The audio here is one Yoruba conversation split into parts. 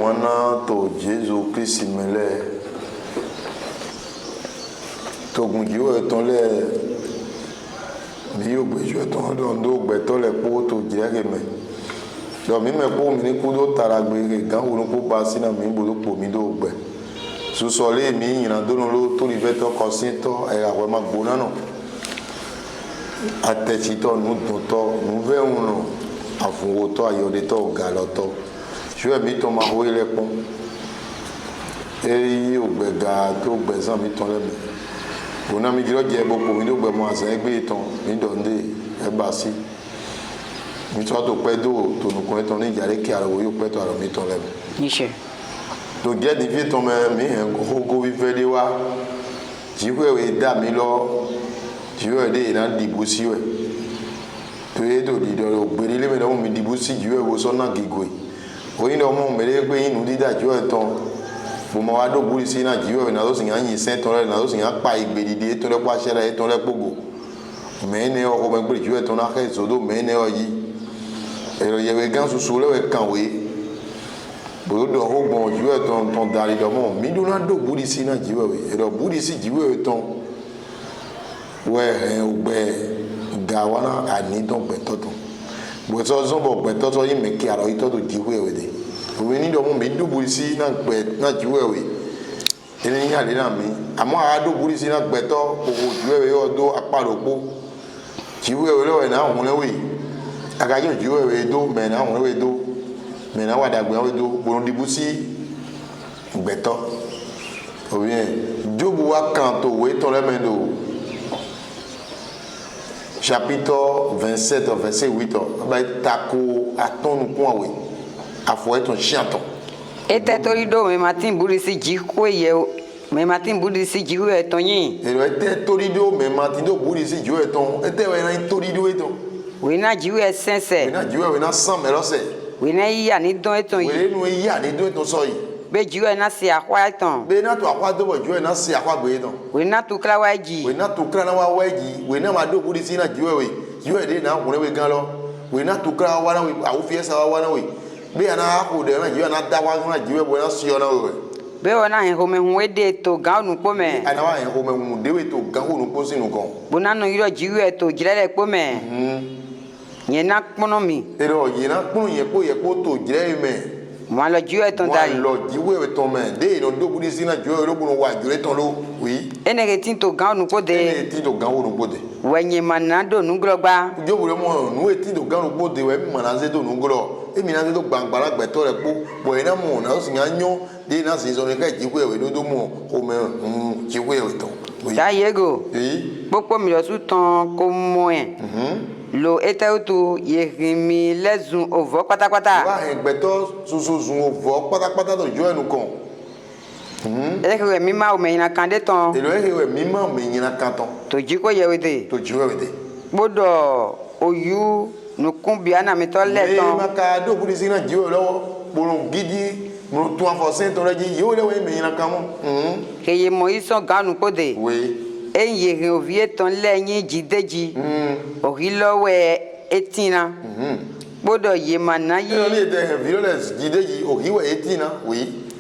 wana to Jésus Christ mele to gunjiwo eton le mi yo gbejo eton do gbeto le po to jere me do mi me po mi ni ku do taragbe gan wo ko pa sina mi bo po mi do gbe su sole mi yin do no lo to riveto consinto e la ma gbona no atechito nu to nu ve uno afunwo to ayode to galoto je mi to ma ho ile pon e yo gbega to gbezan mi ton le mi ona mi jiro je boko mi do gbe mo asan egbe ton mi donde e ba si mi to pe do to nu ko ton ni jare ki arawo yo pe to aro mi ton le mi Niche. to je di fi ton me mi en go wi fe de wa jiwe we da mi lo jiwe de na dibo si we to e do di do gbere le me do mi dibo si jiwe wo so na gigwe oyin do mo mere pe inu dida jiwe ton bo ma wa do buri si na jiwe na do sin yan yin sen ton le na do sin yan pa igbe dide to le pa sera e ton le pogo me ne o ko me gbere jiwe ton na ke so do me ne o yi ero ye we gan susu le we kan we bo do ho gbon jiwe ton dari do mo mi do na do buri si na jiwe we ero buri si jiwe ton we ogbe gawana ani don gbetoto bo so zo bo gbetoto yi me ki aro ito do jiwe we de we ni do mo mi do buri si na gbe na jiwe we eni ya le na mi amo a do buri si na gbeto o jiwe we o do aparopo jiwe we le na hun le we aga jo jiwe we do me na hun we do me na wa dagbe we do bo di busi gbeto o bien jobu wa kan to we to le me do chapitre 27 verset 8 ba tako atonu kun awe afo eton chianton Ete tori do me matin buri si jiko ye me matin buri si jiwo eton yin. ero ete tori do me matin do buri si jiwo eton ete we na tori do eton We na jiwo esense. we na jiwo we na san me lose We na iya ni don eton we yin. nu ya ni do eton so yi Be jiwo na si akwa eton. be na to akwa do bo jiwo na se akwa gbe eton We na tu kla wa ji. we na to kra na wa weji we na ma do buri si na jiwo we jiwo de na hun we gan lo we na to kra wa na we awu fi esa wa na we be na ko de na jiwo na da wa na jiwo bo na si yo na we Be wona he home hu ede to ga onu po me. ana wa en ko me mu de we to gan ho nu po sinu kon Bona no yiro jiwo eto jirele po me. Ye na pono mi. ero yi na kun ye ko to jire me Mo lo jiwo eton wa dari. lo jiwe to me de no do buri si na jiwo ro bunu wa jure ton lo wi Ene ke tin to ga onu po de. e ti do gan ho nu po de Wenye manado nugrogba. jo bure mo nu e ti do gan ho po de we mi ma na se do nu gro e mi na se do gbangbara gbe to re po bo ina mo na o si yan yo de na si so ne ka jiwe we do mo ko me jiwe we ton wi Ta yego. Popo mi lo su tan ko mo en. Lo ete otu yehimi lezun ovo pátápátá. wa en gbe to susu sun ovo pátápátá to jo enu kon Eke mi ma o me ina kande ton. elo e we mi ma me yin na kan ton To jiko yewede. to jiwe we de Bodo oyu nukun biana mi to le e ton. ma ka do buri si na jiwe lo bolon gidi mo tun afo sen to reji yo le we me yin na kan mo Keye mo ison ganu pode. we En yehin ovie ton le yin jideji. Ohilowe etina. Bodo yemana e lo yi. ni de violence gide yi o hiwe etina we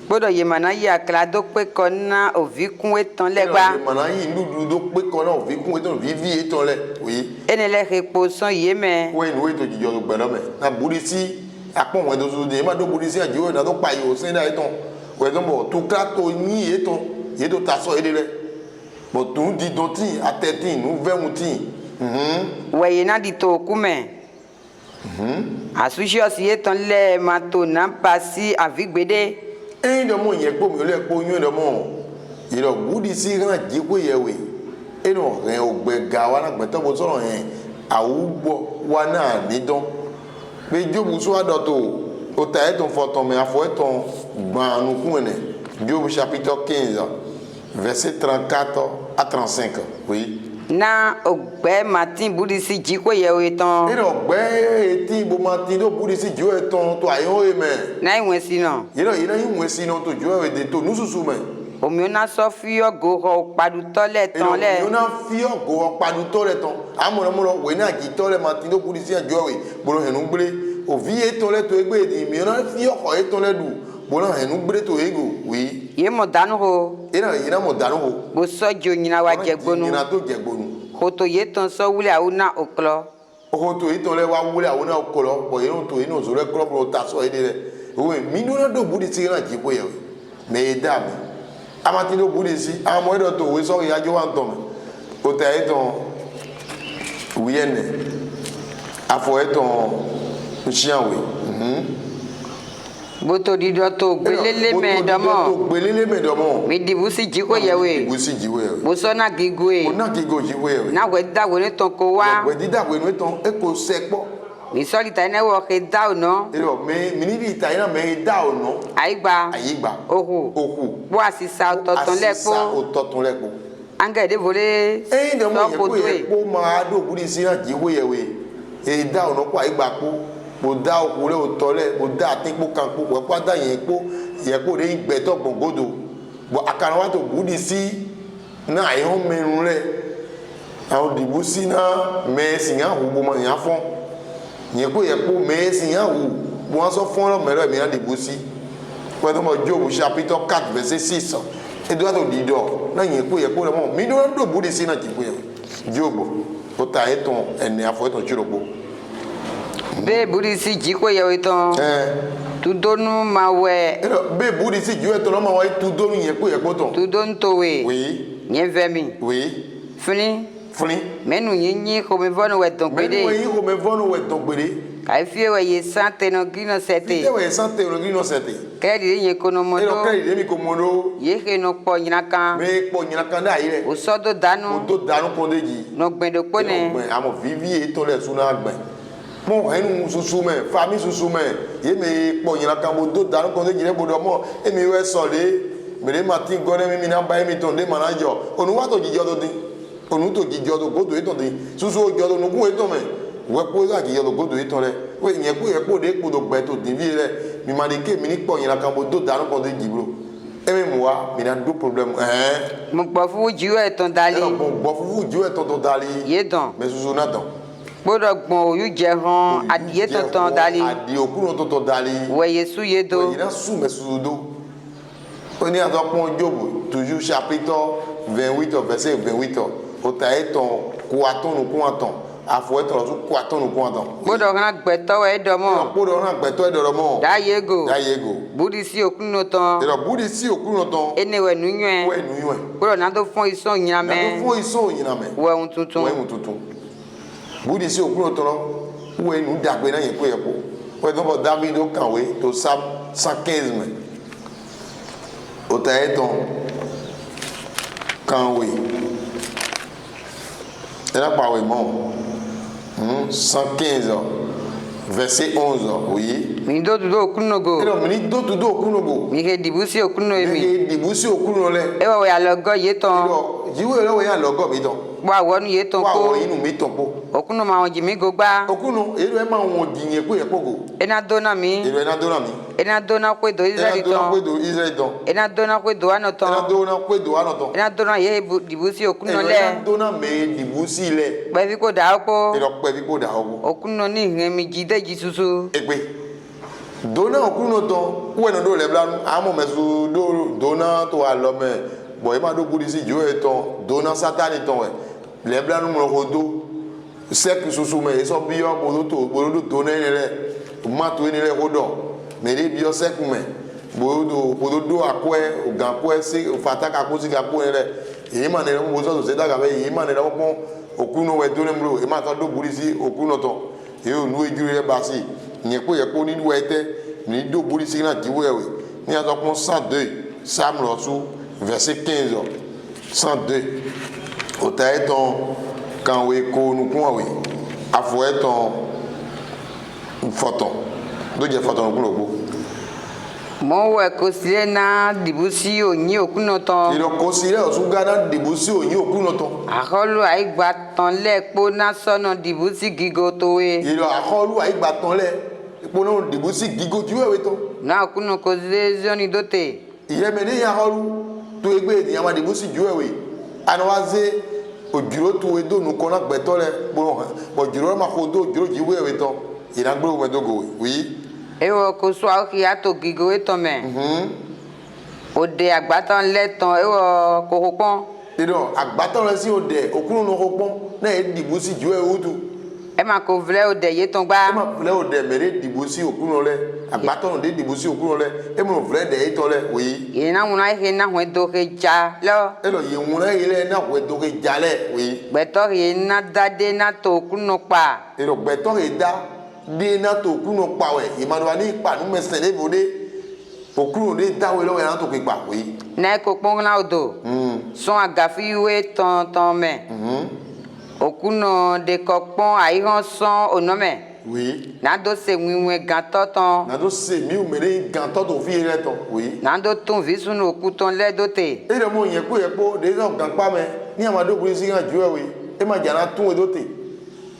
Bodo yemana yi aklado pe kona ovikun eton legba. mana yi nudu do pe kan na vi kun eton vivi eton le we Enele repo son yeme. we nu eto jijo do gbero me na buri si apon we do so de ma do buri si ajiwe na do pa yo sen da eton we do mo tu ka to ni eton ye do ta so ede le bo tun di don ti atetin nu ve mu ti Weye na di to kume. Asushi osi eton le mato na pasi avigbede. e do mo ye po mi le po yun do mo iro budi si ran ji ko ye we e no ren ogbe ga wa na gbe to bo soro yen awugbo wa na ni don be jobu so adoto o ta eton foton me afo eton gban anu kun ene Job chapitre 15 verset 34 à 35 oui Na ogbe matin budisi jiko yewe ton. iro gbe eti bo ma ti do budi si jo eton to ayon e me Na iwen sino. iro ina yin we si no to jo e de to nususu me Omi ona so fi ogo ho padu tole ton le. you na fi ogo opadu to le ton amoro moro we na ki to le ma ti do budi si jo we boro henu gbere o vi e to le to egbe di mi na fi oko e to le du bona enu gbere to ego oui ye mo danu ho ina mo danu ho bo sojo nyina wa jegbonu ina to jegbonu hoto ye ton so wule awuna oklo o to iton le wa wule awuna oklo bo inu to inu zo le club lo ta so ide le we mi no do budi ti na ji ko ye me da mi amati do budi si amo edo to we so ya jo wa nton o ta iton wiyene afo eton nsianwe boto dido to gbelele me domo mi dibusi jiko yewe dibusi jiwe bo so na gigwe o na gigo jiwe na we da we ni ton ko wa we dida we ni ton e ko sepo mi so li ta ne wo ke da o no ero mi ni bi ta ina me da o no aigba ohu bo asisa ototun lepo anga de vole de mo ye ko ma do buri si na jiwe yewe e da o no kwa aigba po mo da okure o tole mo da tinpo kanpo we kwa da yen po ye ko re igbe to gbongodo bo akara wa to budi si na e hon merun re awon dibusi na me si yan hu bo mo yan fon yen ko ye po me si yan hu bo an so fon ro mero mi na dibusi ko to mo Job chapitre 4 verset 6 e do to dido na yen ko ye ko mo mi do budi si na ti ko ye Job o ta eton ene afo eton chiropo be budi si jiko yewe ton tu donu ma we be budi si jiwe ton ma we tu donu ye ko ton tu don to we oui nye vemi oui fini menu nyi ko me vono we ton gbede menu yi ko me vono we ton gbede kai fie we ye sante no gino sete kredi ye kono modo kredi mi ko modo ye ke no po nyina kan me po nyina kan da ire o so do danu ko deji no gbedo pone amo vivi to le suna agbe mo henu susu me fami susu me ye me po nyina kan mo do danu ko deji le bodo mo e mi we so le me le matin go mi na ba mi ton de manajo onu wa to jijo do din onu to jijo do godo e ton din susu o jodo nu ku e ton me we po ga jijo do godo e ton le we yen ku e po de po do gbe to din vi le mi ma de ke mi ni po nyina kan mo do danu ko deji bro e me mo wa mi na do problem mo gbo fu jiwe ton dali mo gbo fu jiwe ton dali ye don me susu na don gbọ́dọ̀ gbọ̀n oyu jẹ han adìyẹ tonton dali adi okunu tonton dali wẹ yesu ye do wẹ yina su mesu do o ni atọkun Job toujours chapitre 28 verset 28 o ta etan ko atonu kun atan afọ etan so ko atonu kun atan gbọ́dọ̀ ran gbẹtọ e domo gbọ́dọ̀ ran gbẹtọ e domo da yego budi si okunu ton ero budi si okunu ton ene we nuyan gbọ́dọ̀ na to fún ison yin me we un tuntun budi si okunu ton we nu dagbe na yen ko yepo we do David o kanwe to Psalm 115 me o ta etan kanwe era pa we mo 115 verset 11 oui mi do tudo okunogo ero mi do tudo okunogo mi ke dibusi okuno emi mi dibusi okuno le e wa we alogo ye ton jiwe le we alogo mi ton wa wonu ye ton wa ko wo inu mi ton po okuno ma won jimi go gba okuno ero e ma won jiyen ko ye pogo ena dona mi ena dona ko do Israel ton ena dona ko do ano ton ena dona ye dibusi okuno le ena dona me dibusi le pe vi ko da opo ero pe vi ko da opo okuno ni ngen mi jide jisusu egbe dona okuno ton we no do le blanu amo mesu do dona to alome bo e ma do budi si jo eton dona satani ton we le blanu mo ko do sek susu me so bi o bodo to ne le ma to ni le hodo me le bi o sek me bodo do akwe o gan kwe si o fataka ko si ga ko le e ma ne mo so se daga be e ma ne lo pon okuno we do ne mro e ma to do budi si okuno ton e o nu ejure le ba si yen ko ye ko ni we te ni do budi si na ti we ni a to pon 102 Psalm lo su verset 15 102 o ta eton kan we ko nu kun we afo eton foton do je foton kun lobo mo we ko sile na dibusi oyin okuno ton iro ko sile o su gana dibusi oyin okuno ton akolu aigba ton le po na sono dibusi gigo to we iro akolu aigba ton le po no dibusi gigo ti we ton na okuno ko zoni dote iye me ni akolu to egbe ni ama dibusi juwe anwaze ojuro to we do nu ko na gbeto le bo ojuro ma ko do ojuro jiwe we ton ina gbe o me dogo oui Ewo kuswa ki ato gigo etome. Ode agbatan leton ewo kokopon. Ido agbatan le si ode okunu no kokopon na e dibo si ju e otu. E ma ko vle ode yeton gba. E ma vle ode mere dibo si okunu le agbatan de dibo si okunu le e mo vle de eton le wi. Ye na wuna he na hwe do ke ja lo. E lo ye wuna ile na hwe do ke ja le wi. Beto ye na dade na to okunu pa. E lo beto e da de na to okunu pa we imanu ani pa nu mese le vode okunu de da we lo we na to ke pa wi. Na ko pon na odo. Son agafi we ton me. Okuno de kokpon ayihan son onome. Oui. Na do se wiwe ganto ton. Na do se mi o mere ganto to fi re ton. Oui. Na do tun visu no okuton le dote. E re mo yen ko de so gan pa me ni amado polisi gan ju e we. E ma jana tun e dote.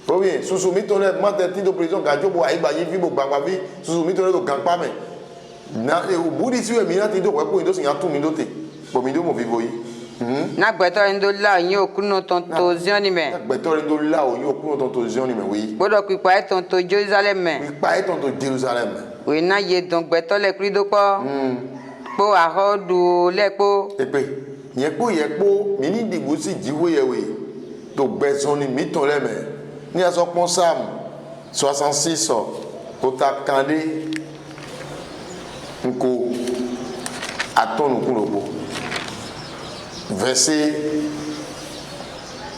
O bien susu mi to le ma te ti do prison ga jobo ai ba yi fi bo gbagba fi susu mi to le do gan pa me. Na e o budi si we mi na ti do ko ndo si yan tun mi dote. Bo mi do mo vivo yi. Na gbeto ndo la yin okuno ton to zion ni me. Na gbeto ndo la o yin okuno ton to zion ni me oui. Bodo ku pa ton to Jerusalem me. Pa ton to Jerusalem. We na ye don gbeto le krido po. Po ahodu le po. Epe. Ye po mi ni digbo si jiwo ye we. To gbezon ni mi ton le me. Ni aso pon Psalm 66 ko ta kande nko atonu kurobo. Verset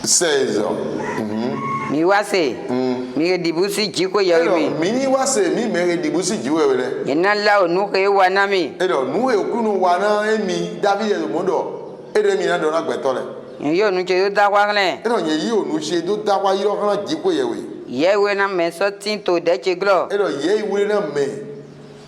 16. Mi wase. Mi dibusi jiko yewi. Mi ni wase mi mere dibusi jiwe wele. Yena la onu ke wana mi. Edo nu e okunu wana emi David e mondo. Ede mi na do na gbeto le. Yo nu che yo da wa le. Edo ye yi onu che do da wa yiro kan jiko yewe. Yewe na me so tin to de che glo. Edo ye iwe na me.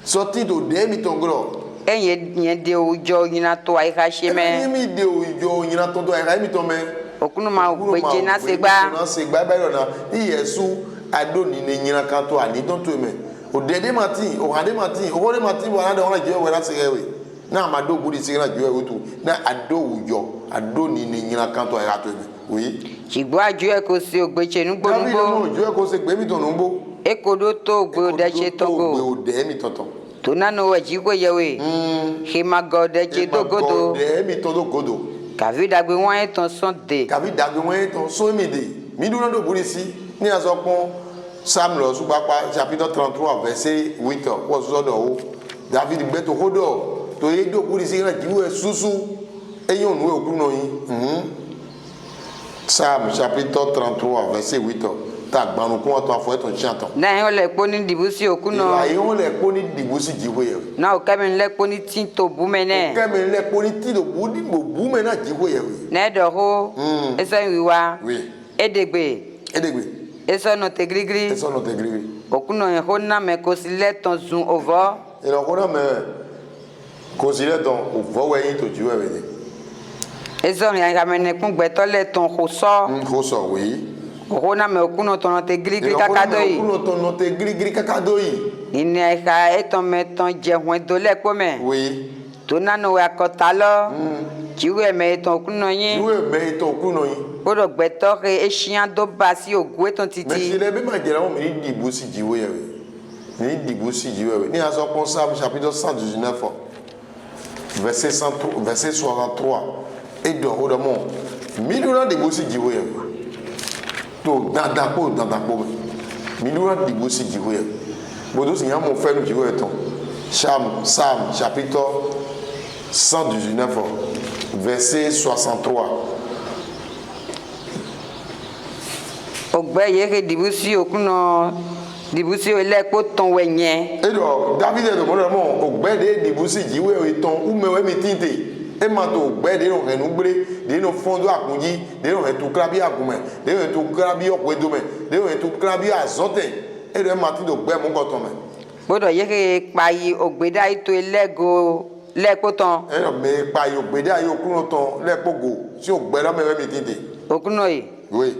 So tin to de mi ton glo. Enye de ujo yina to ai ka sheme. Mi de ujo yina to ai ka mi to me. Okunu ma gbeje na segba. Na segba ba na ni Yesu adoni ni yina kan to ani don to me. O dede mati, o hade mati, o hore mati wa na de wona je we la segewe. Na amado budi signa je we tu. Na ado ujo, adoni ni yina kan to ai ka to me. Oui. Jigbo aju e ko si ogbeche nu gbo Mo jo e ko se gbe mi to nu gbo. E ko do to gbo de che to go. Gbe o de mi tonton. To na no waji ko yewe. He ma go de che do godo. De mi to do godo. Kavi dagbe won e ton son de. Kavi dagbe won e ton so mi de. Mi du na do budi si ni azopon Psalm lo su papa chapitre 33 verset 8 ko so do o. David gbe to hodo to ye do budi si na jiwo e susu eyon nu e okuno yin. Psalm chapitre 33 verset 8 ta gbanu ko to afo e ton chanton. Na yon le po ni dibusi okuno. Na yon le po ni dibusi jiwo ye. Na o kemi le po ni tin to bumene. Kemi le po ni tin to budi mo bumena jiwo ye. Na do ho. Eso wiwa. Oui. Edegbe. Eso no te grigri. Okuno ye ho na me ko sile ton zun ovo. E lo ko na me ko sile ton ovo we yin to jiwo ye. Eso ri an ramene kun gbeto le ton khoso. Khoso oui. Okuna me okuno ton te grigri kakadoi. Okuno ton te grigri kakadoi. Ine ka eton me ton je hwen do le ko me. Oui. To na no wa kota lo. Jiwe me ton okuno yin. Jiwe me ton okuno yin. Bodo gbeto ke eshian do basi ogwe ton titi. Mais si le be ma jera mo mi dibo si jiwe ye. Ni dibo si jiwe. Ni aso pon Psalm chapitre 119 verset 63 et do ho do mo. Mi do na dibo si jiwe ye. To dandapo mi do na dibo si jiwe ye. Bodo si yan mo fe nu jiwe ton. Psalm chapitre 119 verset 63. Ogbe ye dibusi okuno dibusi ele ko ton wenye. Edo David e do mo ogbe de dibusi jiwe o ton umewe mi tinte. E ma to ogbe de no henu gbre de no fondo akunji de no etu krabi agume de no etu krabi okwedo me de no etu krabi azote e do ma ti do gbe mo goton me. Bodo ye ke payi ogbeda ito elego lepoton. E do me payi ogbeda yo kuno ton lepogo si ogbe do mewe mi tinte. Okuno yi. Oui.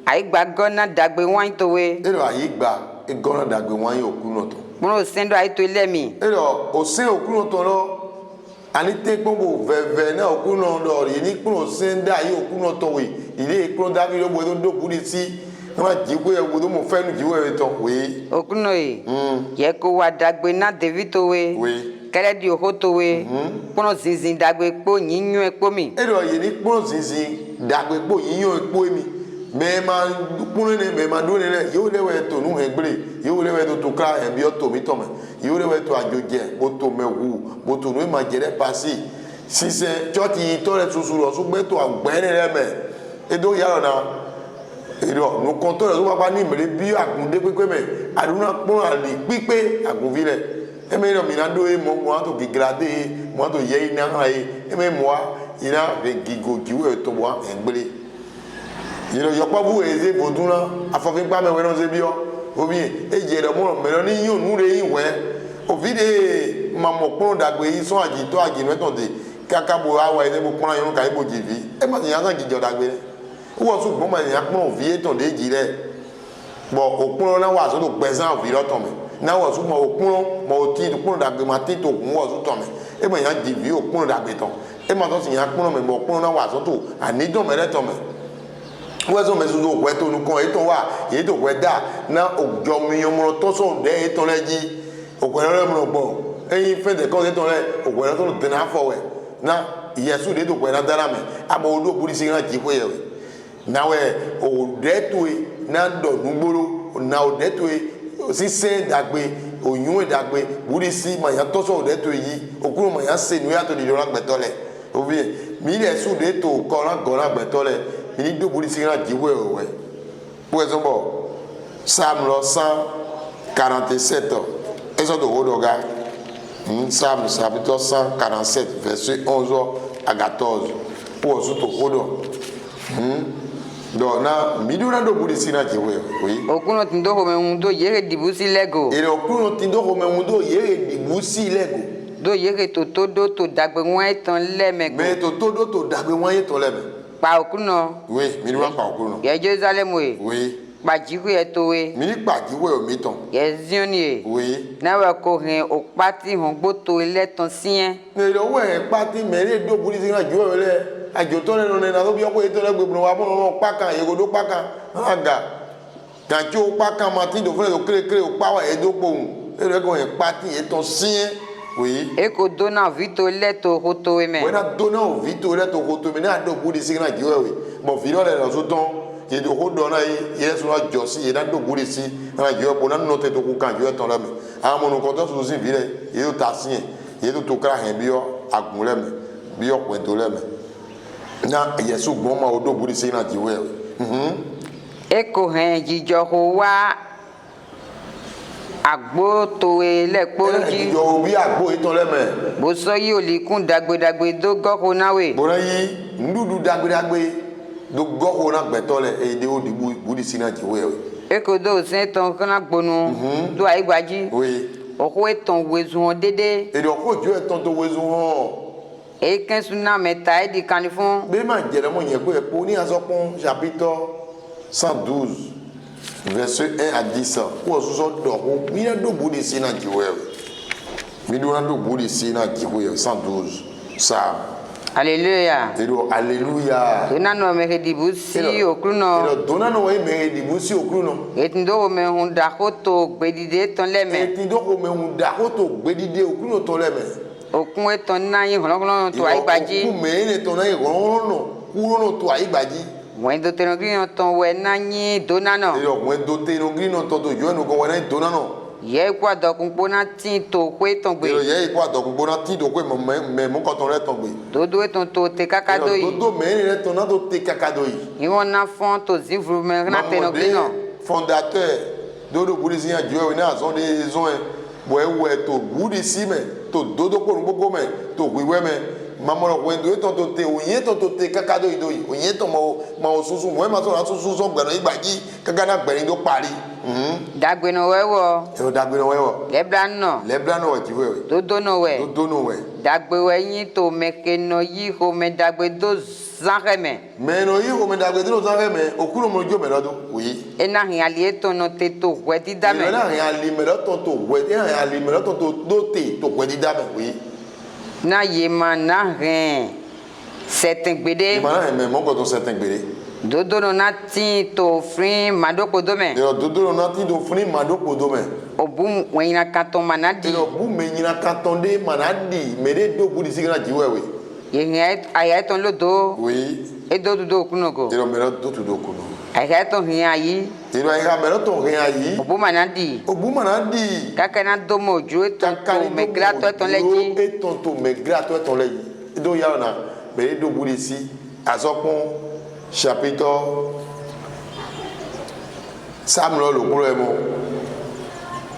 Ai gba gona dagbe wan to we. Edo ai gba e gona dagbe wan yo okuno to. Mo sendo ai to elemi. Edo o se okuno to lo ani te gbogbo veve na okuno do ri ni kuno senda yi okuno to we ile kuno David lo bodo do budi si na jiwe wo do mo fe nu jiwe to we okuno e ye ko wa dagbe na Davido we kele di ohoto we pono zinzin dagbe po yinyu epo mi ero ye ni pono zinzin dagbe po yinyu epo mi me ma pono ne me ma do ne yo le we to nu egbre yo le we to ka e bi o to mi to me yo le we to ajoje mo to me wu mo to nu ma jere pasi si se choti to le susu lo su gbe to agbere re me edo yaro na ero no konto le so pa ni mere bi agunde pepe me aduna pon ali pipe agunvile e me no mi na do e mo to gigrade mo to ye ina ha e me mo ina be gigo jiwe to bo egbele yo pa bu eze boduna afofin pa me we no se bi o obi e je do mo me no ni yun nu re yin we o vide ma mo pon dagbe yi so aji to aji no to de kaka bo awa eze bo pon yun ka ibo jivi e ma yan san gijo dagbe wo so bo ma yan pon vie to de ji re bo opon na wa so to pesan vi lo to me na wo so mo opon mo ti to pon dagbe ma ti to kun wo so to me e ma yan jivi opon dagbe to e ma to si yan pon me mo opon na wa so to ani do me re to me wo so me so do we to nu kon e to wa e to we da na ojo mi yo mo to so de e to le ji ogwe re mo gbo eyin fe de ko de to le ogwe re to de na fo we na yesu de to we na dara me amo odo buri si ran ji ko ye we na we o de to e na do nugboro na o de to e si se dagbe oyun e dagbe buri si ma ya to so de to yi okuru ma ya se nu ya to di ran gbe to le o bi mi le su de to ko ran go ran gbe to le mi do buri si ran ji we o we po e so bo Psalm 147 Exode Odoga Psalm chapitre 147 verset 11 à 14 pour surtout Odo donc na midura do buri sina jiwe oui okuno tindo ho me undo yere dibusi lego ere okuno tindo ho me undo yere dibusi lego do yere to todo to dagbe won etan leme go me to todo to dagbe won etan leme pa okuno oui midura pa okuno ye Jerusalem we oui pa jiwe eto we mi pa jiwe o mi ton ye Zion ye oui na we ko hen opati hon gboto iletan sien me lo we pati mere do buri sina jiwe le ajo to le no na do bi o ko eto le gbe wa mo no pa kan ye go do pa kan aga kan ti o pa kan ma ti do fun le kere o pa wa e do pohun e le ko en pati eto sien oui e ko dona vito leto hoto we me we na dona o vito leto hoto me na do buri sina jiwe we mo fi lo le lo so ton ye do ho do na ye so na josi ye na do buri si na jiwe bo na no te to ku kan jiwe ton la me a mo no ko to so si vi le ye do ta sien ye do to kra hen bi o agun le me bi o pe to le me na yesu gbon ma odo buri si na jiwe eko hen jijo ho wa agbo to le poji jijo bi agbo iton le me bo so yi olikun dagbe do go ho na we bo na yi ndudu dagbe do go ho na gbe to le e de odi buri si na jiwe eko do se ton kana gbonu do ai gbaji oui oho eton wezun dede e do ko ju eton to wezun e kan suna meta e di kanifun be ma jere mo yen ko e po ni asopon chapitre 112 verset 1 à 10 ko so do ko mi na do buri si na jiwe mi do na do buri si na jiwe 112 ça Alléluia. Alléluia. Dona no me dibusi okruno. Dona no me dibusi okruno. Etindo me hunda hoto gbedide ton leme. Etindo me hunda hoto gbedide okruno ton leme. Okun eton na yin holokolo to aibaji. Okun me ne ton na yin holokolo kurono to aibaji. Mwen do tenogrino ton we na yin dona no. Mwen do tenogrino ton to yo no ko we na dona no. Ye kwa dokun pona tin to kwe ton gbe. Ye kwa dokun pona tin to kwe me mo ko ton le ton gbe. Dodo eton to te kakado yi. Dodo me ne ton na to te kakado yi. Iwon na fon to zivru me na tenogrino. Fondateur dodo bulisi ya jowe na azon de zon bo ewe to bulisi me to dodo ko gbogbo me to wiwe me mamoro wendo eton to te oyin to te kakado yi do yi oyin to ma osusu mo ma so na susu so gbero igbaji kakana gberin do pari dagbe no wewo e dagbe no wewo leblan no jiwe dodo no we dagbe we yin to meke no yi ho me dagbe do zanreme me no yi ho me dagbe do zanreme okuno mo jo me lodo oui e na hin ali eto no te to wedi dame e na hin ali me lo to wedi hin ali me lo to do te to wedi dame oui na ye ma na rin certain gbede ma na me mo ko to certain gbede Dodo no nati to free madoko dome. Ero dodo no nati to free madoko dome. Obu wenyina katon manadi. Ero bu menyina katon de manadi. Mere do budi sigana jiwewe. Yehia ayaton lodo. Oui. E do kunogo. Ero mero do kuno. Ayaton hiayi. Ero ayika mero to hiayi. Obu manadi. Obu manadi. Kakana domo jo eton to megrato eton leji. Eton to megrato eton leji. Do yana mere do budi si azokon chapitre Samuel le premier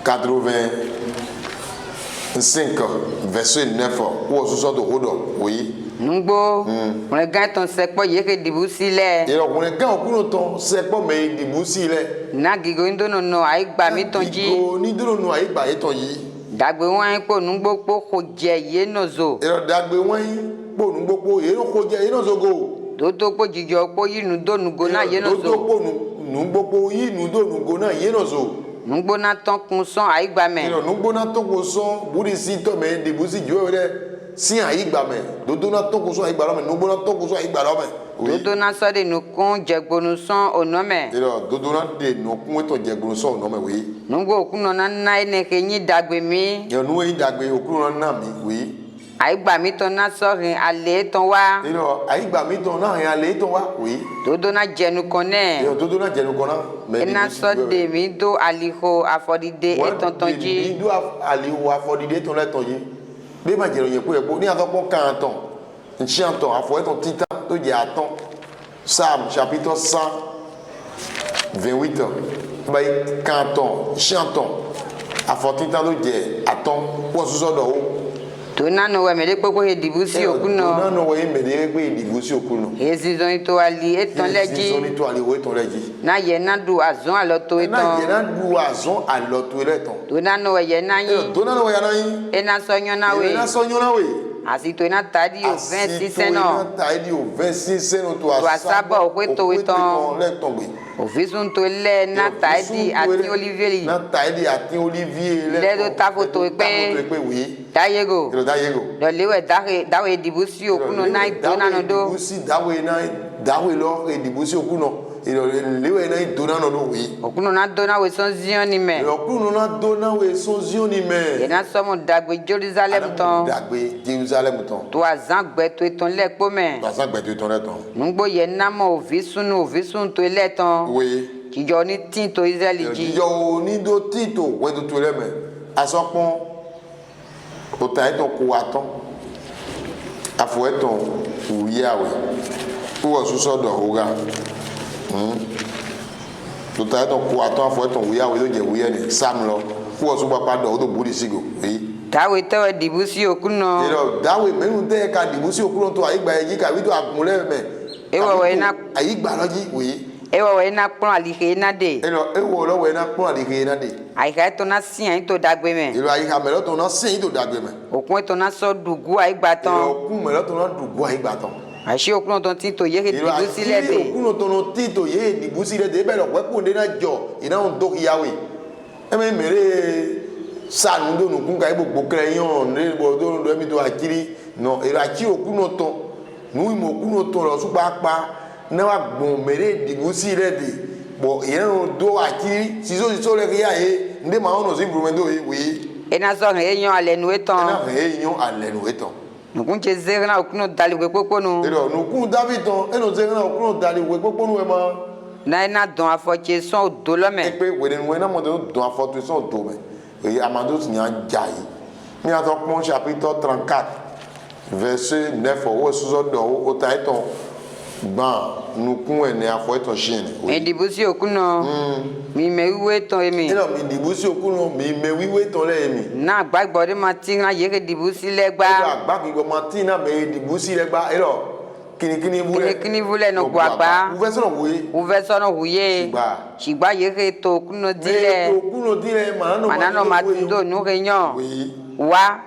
85 verset 9 ou ce de Rodo oui Ngbo on ga ton sekpo yeke dibusi le et on ga okuno ton sekpo me dibusi le na gigo ndono no ai gba mi ton ji gigo ni ndono no ai gba eton yi dagbe wan po nugbo po ko je ye nozo e dagbe wan po nugbo po ye ko je ye nozo go dodo po jijo po yinu donu go na ye nozo dodo po nugbo po yinu donu go na ye nozo nugbo na ton kun son ai gba me nugbo na ton kun son buri si to me dibusi jo re si ai gba me dodo na ton kun son ai gba lo me nugbo na ton kun son ai gba lo me dodo na so de nu kun jegbonu son onome dodo na de nu kun to jegbonu son onome we nugbo okuno na na ene ke yin dagbe mi yo nu yin dagbe okuno na mi we ai gba mi ton na so rin ale ton wa ai gba mi ton na rin ale ton wa we dodo na jenu kone dodo na jenu kona me ena so de mi do aliho afodide etontonji mi do aliho afodide ton le tonji be ma jenu yen po ni ato po kan ton nchi anton afo eton titan to je aton Psalm chapitre 128 ba kanton chanton afo titan to je aton po so do Tona no we mele popo he dibusi okuno. Tona no we mele pe dibusi okuno. Ezizon to ali eton leji. Ezizon to ali we eton leji. Na ye na du azon aloto eton. Na ye na du azon aloto eton. Tona no we ye na yin. Tona no we ya na yin. E na sonyo na we. E na sonyo na we. Asito ina tadi o 26 seno. Asito ina tadi o 26 seno to asaba o kweto eton. Ofisun to le na tadi ati Olivier. Na tadi ati Olivier le do ta photo pe Dayego. Dayego. Do lewe dawe dibusi okuno na idona no do. Dibusi dawe lo dibusi okuno. Lewe na idona no do we. Okuno na dona we son zion ni me. Okuno na dona we son zion ni me. E na somo dagbe Jerusalem ton. Dagbe Jerusalem ton. To azan gbe to eton le po me. To azan gbe to eton le ton. Nugbo ye na mo ovisun to le ton. Oui. Kijo ni tin to Israel ji. Kijo ni do tin to we do to le me. Asopon o ta eton ko aton. Afo eton uyawe. Wo suso do hoga. To ta eton ko aton afo eton uyawe do je uye ni Sam lo. Wo so papa do do buri sigo. Dawe te dibusi okuno. Ero dawe menu te ka dibusi okuno to ayigba eji ka wi to agunle me. Ewo we na ayigba loji we. Ewo we na pon alihe na de. Ewo lo we na pon alihe na de. Ayika to na sin to dagbe me. Ero ayika me lo to na sin to dagbe me. Okun to na so dugu ayigba ton. Okun me lo to na dugu ayigba ton. Ashi okuno to tin to ye dibusi le de. Okuno to no tin to ye dibusi le de be lo pe ko de na jo ina on do yawe. E me mere sanu do nu kun ka gbogbo crayon ne bo do mi to akiri no era ki okuno to nu imo okuno to lo su pa na wa gbon mere dibusi re de bo yen do akiri siso le ya e nde ma ono si improvement do we e na so he yan ale nu eton na he yan ale nu eton nu kun che zera na okuno dali we popo nu e do nu kun David ton e no zera na okuno dali we popo nu e ma na na don afoche son odo lo me e pe we nu na mo do don afoche son odo me et Amado Seigneur Jai. Nous avons chapitre 34, verset 9 au sous-ordre au taïton. Ban, nous couons à fois ton chien. Et dibusi okuno. Mi me wiwe ton emi. Non, mi dibusi okuno, mi me wiwe ton le emi. Na gba gbode mati na ye ke dibusi legba. Gba ki go mati na me dibusi legba. Elo. Kini vule no gwagba. Uve sono huye. Shigba ye ke to okuno dile. Okuno dile manano matundo nu renyo. Wa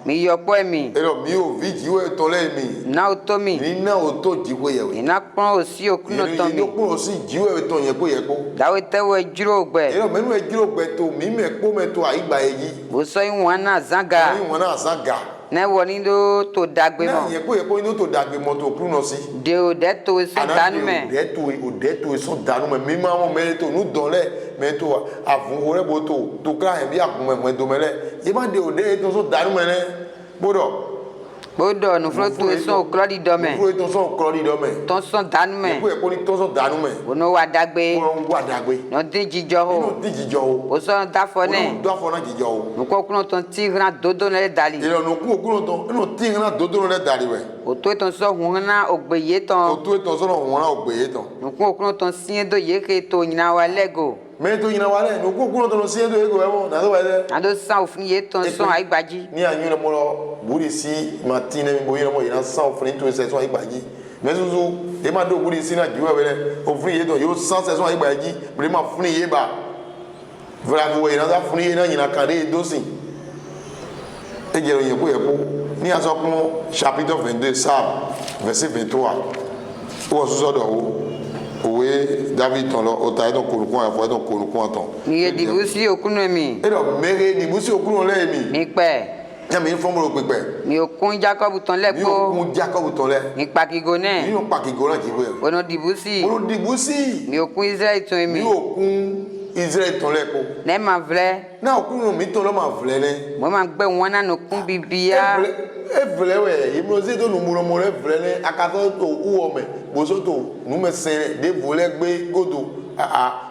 mi yopo emi. Elo mi o vi jiwe ton le emi. Na otomi. Ni na oto jiwe ye we. Ina pon osi okuno ton mi. Ni pon osi jiwe ton ye ko. Dawe te we jiro gbe. Elo menu e jiro gbe to mi me po me to aigba eji. Bo so iwan na zanga. Iwan na zanga. Ne woni do to dagbe na mo. ye ko ino to dagbe mo to kru no si De o de to so danu me. O de to so danu me mi ma mo me to nu don le me to avun ore bo to kra e bi akun me do me le ye ma de o de to so danu me ne bodo Bodo no fro to so klodi do me. Fro to so klodi do me. Ton so danu me. Ko e ko ni to so danu me. Ono wa dagbe. Ono wa dagbe. No di jijo ho. No di jijo ho. O so da fo ne. Ono da fo na jijo ho. No ko kuno ton ti gran dodo le dali. Ilo no ku kuno ton no ti gran dodo le dali we. O to ton so hunna ogbe ton. O to ton so no hunna ogbe ton. No ko kuno ton sin do ye ke to nyina wa lego. Me to nyina wa le no ku kuno ton sin do ego e mo na do wa le. Ado sa ofni ye ton so ai gbaji. Ni anyu le mo lo buri si matine mi boyi le mo ina sa ofni to se so ai gbaji. Me zuzu e ma do buri si na jiwe we le ofni ye don yo sa se so ai gbaji bre ma ofni ye ba. Vra wo ina za ofni ye na nyina kan de do sin. E je yin ko ye ko ni aso kun chapitre 22 Psalm verset 23. O so do wo owe David ton lo o ta don korukun afo don korukun ton. Ni ye dibusi okuno mi. E do mere dibusi okuno le mi. Mi pe. Ya mi fo mo ro pepe. Mi okun Jacob ton le po. Mi okun Jacob ton le. Mi pakigo ne. Mi o pakigo na jiwe. Ono dibusi. Ono dibusi. Mi okun Israel ton mi. Mi okun Israel ton le ko. Ne ma vle. Na okun mi ton lo ma vle ne. Mo ma gbe won na no kun bibia. E vle we, e mo se to nu mo mo le vle ne akato to u o me. Bo so to nu me sen de vole gbe godo.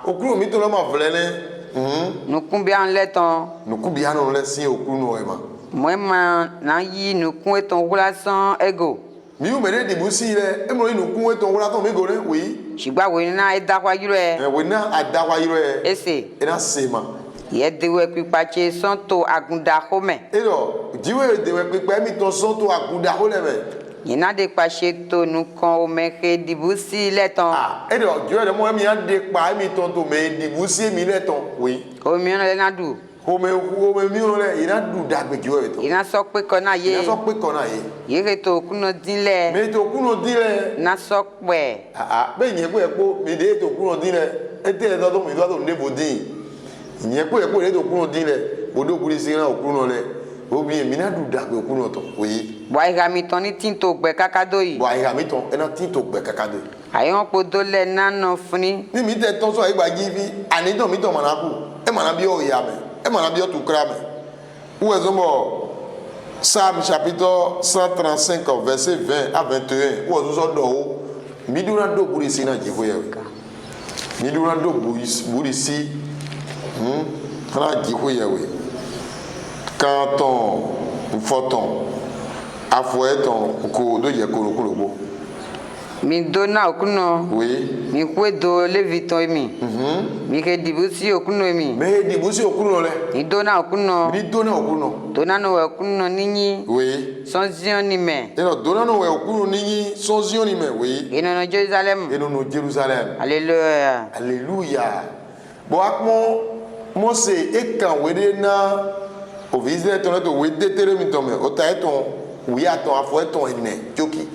Okun mi ton lo ma vle ne. No kun bia an le ton. No kun bia no le sin okun no e ma. Moi ma na yi no kun eton relason ego. Mi o mere dibusi le, e mo no kun eton relason mi go ne oui. Shigba we na e da kwa yiro e. We na adawa yiro e. Ese. E na se ma. Ye dewe pipache santo agunda home. Ero, diwe dewe pipa mi ton santo agunda home me. Yina de pache to nu kan o meke dibusi le ton. Ero, diwe de mo mi an de pa mi ton to me dibusi mi le ton. Oui. O mi on le na du. O me mi on le ina du dagbe diwe to. Ina so pe kona ye. Ina so pe kona ye. Ye ke to kuno din le. Me to kuno din le. Na so pe. Be yen ko e po mi de to kuno din le. E te e to mi to ne bodin. Ìyẹn pé ẹ̀pọ̀ ìrẹ́dò kúrò dílẹ̀ odó kúrò sí ìran òkúrò lẹ̀ obìnrin mi náà dùn dàgbé òkúrò tán òye. Bọ̀ àìhà mi tán ní tí n tó gbẹ kákádó yìí. Bọ̀ àìhà mi tán ẹ̀nà tí n tó gbẹ kákádó yìí. Àyàn podó lẹ̀ nánà fún ni. Ní mi tẹ tán sọ àyígbà jí fi àníjàn mi tàn mọ̀nà kù ẹ̀ mọ̀nà bí ọ̀ ìyá mẹ́ ẹ̀ mọ̀nà bí ọ̀ tó kíra mẹ́. Wúwo ẹ̀sọ́ mọ̀ Psalm chapitre 135 verset 20 à 21 wúwo ẹ̀sọ́ sọ́dọ̀ o mi dúró náà dó búrí sí náà jí fún yẹ mi dúró náà dó búrí sí kana jiko yewe kan ton foton afo eton ko do je korokoro bo mi dona okuno oui mi kwedo leviton mi mi ke dibusi okuno mi me dibusi okuno le mi dona okuno dona no okuno ninyi oui sonzion ni me eno dona no okuno ninyi sonzion ni me oui eno no Jerusalem Alléluia Alléluia bo akmo Mose ekan wede na ovizle ton to wede tere mi ton me ota eton wi aton afo eton ene joki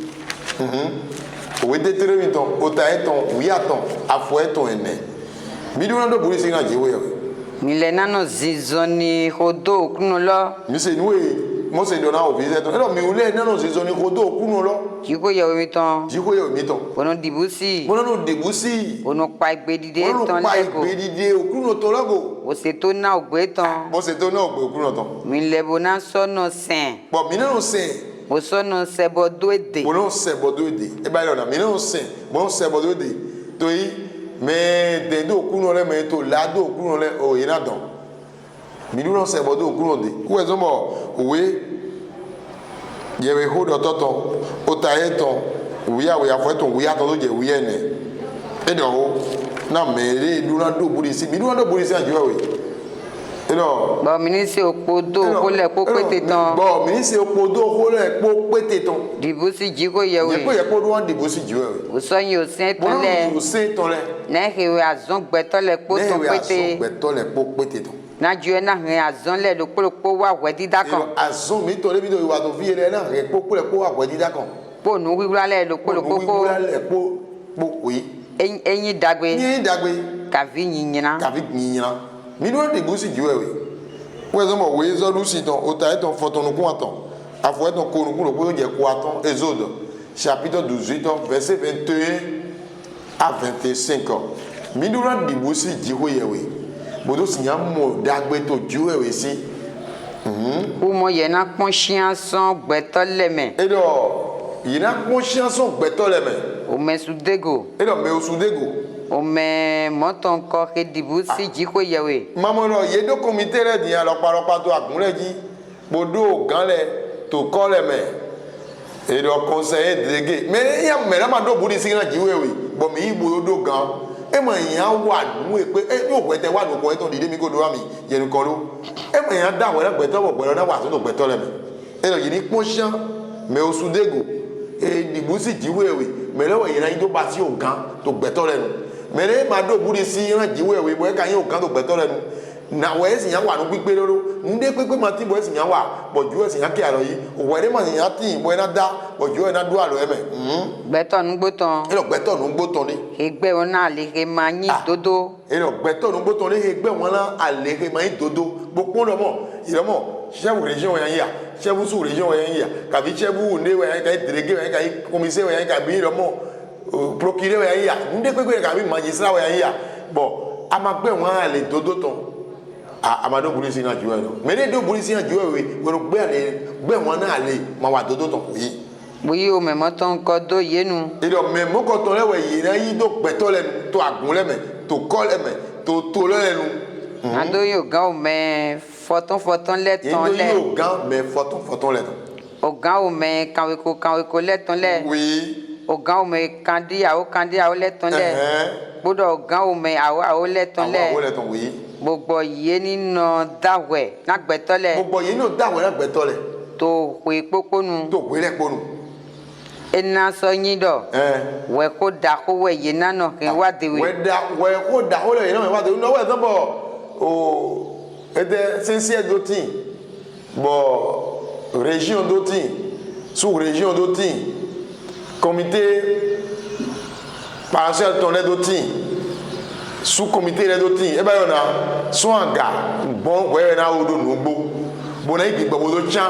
wede tere mi ton ota eton wi aton afo eton ene mi do na do buri singa jewe yo mi le nano zizoni hodo kuno lo mi se niwe Mose do na ovizle ton elo mi ule nano zizoni hodo kuno lo jiko yewe mi ton ono dibusi ono pa igbedide ton lego ono pa igbedide okuno to lago o se to na ogbe ton mo se to na ogbe okuno ton mi le bona sono sen bo mi na no sen mo sono sebo doede mo no sebo doede e ba lo na mi na sen mo sebo doede to yi me de do okuno le me to la do okuno le o ina don mi no sebo do okuno de ku e so mo we yewe hodo toto otayeton uya we afeton uya to je uye ne edo na mere duna do burisi mi duna do burisi anjo we edo bo minisi opodo ko le po pete ton bo minisi opodo ko le po pete ton dibusi jiko yewe ye ko do dibusi jiwe o so yin o sen ton le o sen ton le na hewe azon gbe to le po ton pete gbe to le po pete ton na ju na hen azon le lo po wa we dida kan azon mi to le bi do wa to fi ele na re po wa we dida kan po nu wiwura le lo po oui eyin dagbe kavi yinyina mi do de busi jiwe we we so mo we so lu si ton o ta ton foton nu kun aton Afouet ton konou le pour dire quoi ton Exode chapitre 18 verset 21 à 25 ans. Midura dibusi jiho yewe. Bodo sinya mo dagbe to juwe we si. Ou mo yena conscience gbeto leme. Et donc yena conscience gbeto leme. O me sudego. Et donc me sudego. O me moton ko ke dibusi jiho yewe. Maman no yedo comité le di alors par to agunle ji. Bodo ganle to kole me. Et donc conseiller délégué. Mais ya me la ma do budi si na jiwe we. Bo mi bodo gan. E mo yan wa nu e pe e yo gbete wa nu ko e ton dide mi ko do mi ye nu kan lo e mo yan da we na gbete wo gboro na wa so to gbete le mi e lo yini conscient me o sudego e dibusi jiwewe me lo yin na do ba si o gan to gbete le nu me re ma do buri si ran jiwewe bo e kan yin o gan to gbete le nu na we si yan wa nu pipe loro nde pepe ma ti bo si yan wa bo ju e si yan ke aro yi o we re ma si yan ti bo na da bo ju e na do alo e me gbeto nu gboton e lo gbeto nu gboton ni egbe won na le ke ma yin dodo e lo gbeto nu gboton ni egbe won la ale ke ma yin dodo gbogbo lo mo iromo chef région yan ya chef sous région yan ya ka bi chef ne we yan ka délégué yan ka commissaire yan ka bi iromo procureur yan ya nde pepe ka bi magistrat yan ya bon amagbe won ale dodo ton amado polisi na juwe no me ne do polisi na juwe we wo gbe won na ale ma wa dodo ton yi oui o me moton ko do yenu e do me mo ko ton le we yi na yi do gbeto le to agun le me to ko le me to le nu ando yo ga o me foton le ton le yo ga me foton le ton o ga o me kanwe ko le ton le oui o ga o me kandia o le ton le bodo o ga o me awo le ton le awo le ton oui gbogbo ye nínú dáwẹ̀ lágbẹ̀tọ́lẹ̀. gbogbo ye nínú dáwẹ̀ lágbẹ̀tọ́lẹ̀. tó pé pópónu. tó pé lẹ́pọ̀nù. ena sọ yín dọ̀. wẹ̀ kó da kó wẹ̀ yé nánà kí n wá dewe. wẹ̀ kó da kó lẹ̀ yé nánà kí n wá dewe. n'ọwọ́ ẹ̀ sọ bọ̀ o ẹ̀dẹ̀ sẹ́nsẹ́ dó tì bọ̀ région dó tì sous région dó tì comité partiel tọ̀lẹ̀ dó tì. Sous comité les d'autres et ben on a soit un gars bon ouais na odo nugbo bon na igbe bodo chan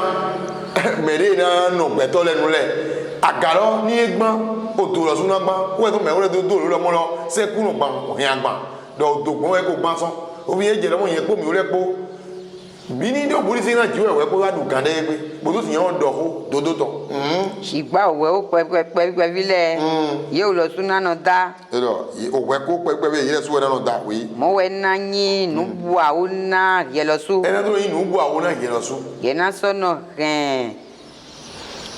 mere na no gbeto lenu le agaro ni egbon odo lo sunu agban we to me we do lo mo lo se ku no gban o yan agban do gbon we ko gban so o bi eje lo mo yen po mi o le po bi ni do buri si na jiwe we ko wa du kan de pe bodo ti yan do ko dodo to sigba we o pe vile ye o lo sunu na da ero o we ko pe ye su we na da we mo we na yin nu bu a o na ye lo su ena do yin nu bu a o na ye lo su ye na so no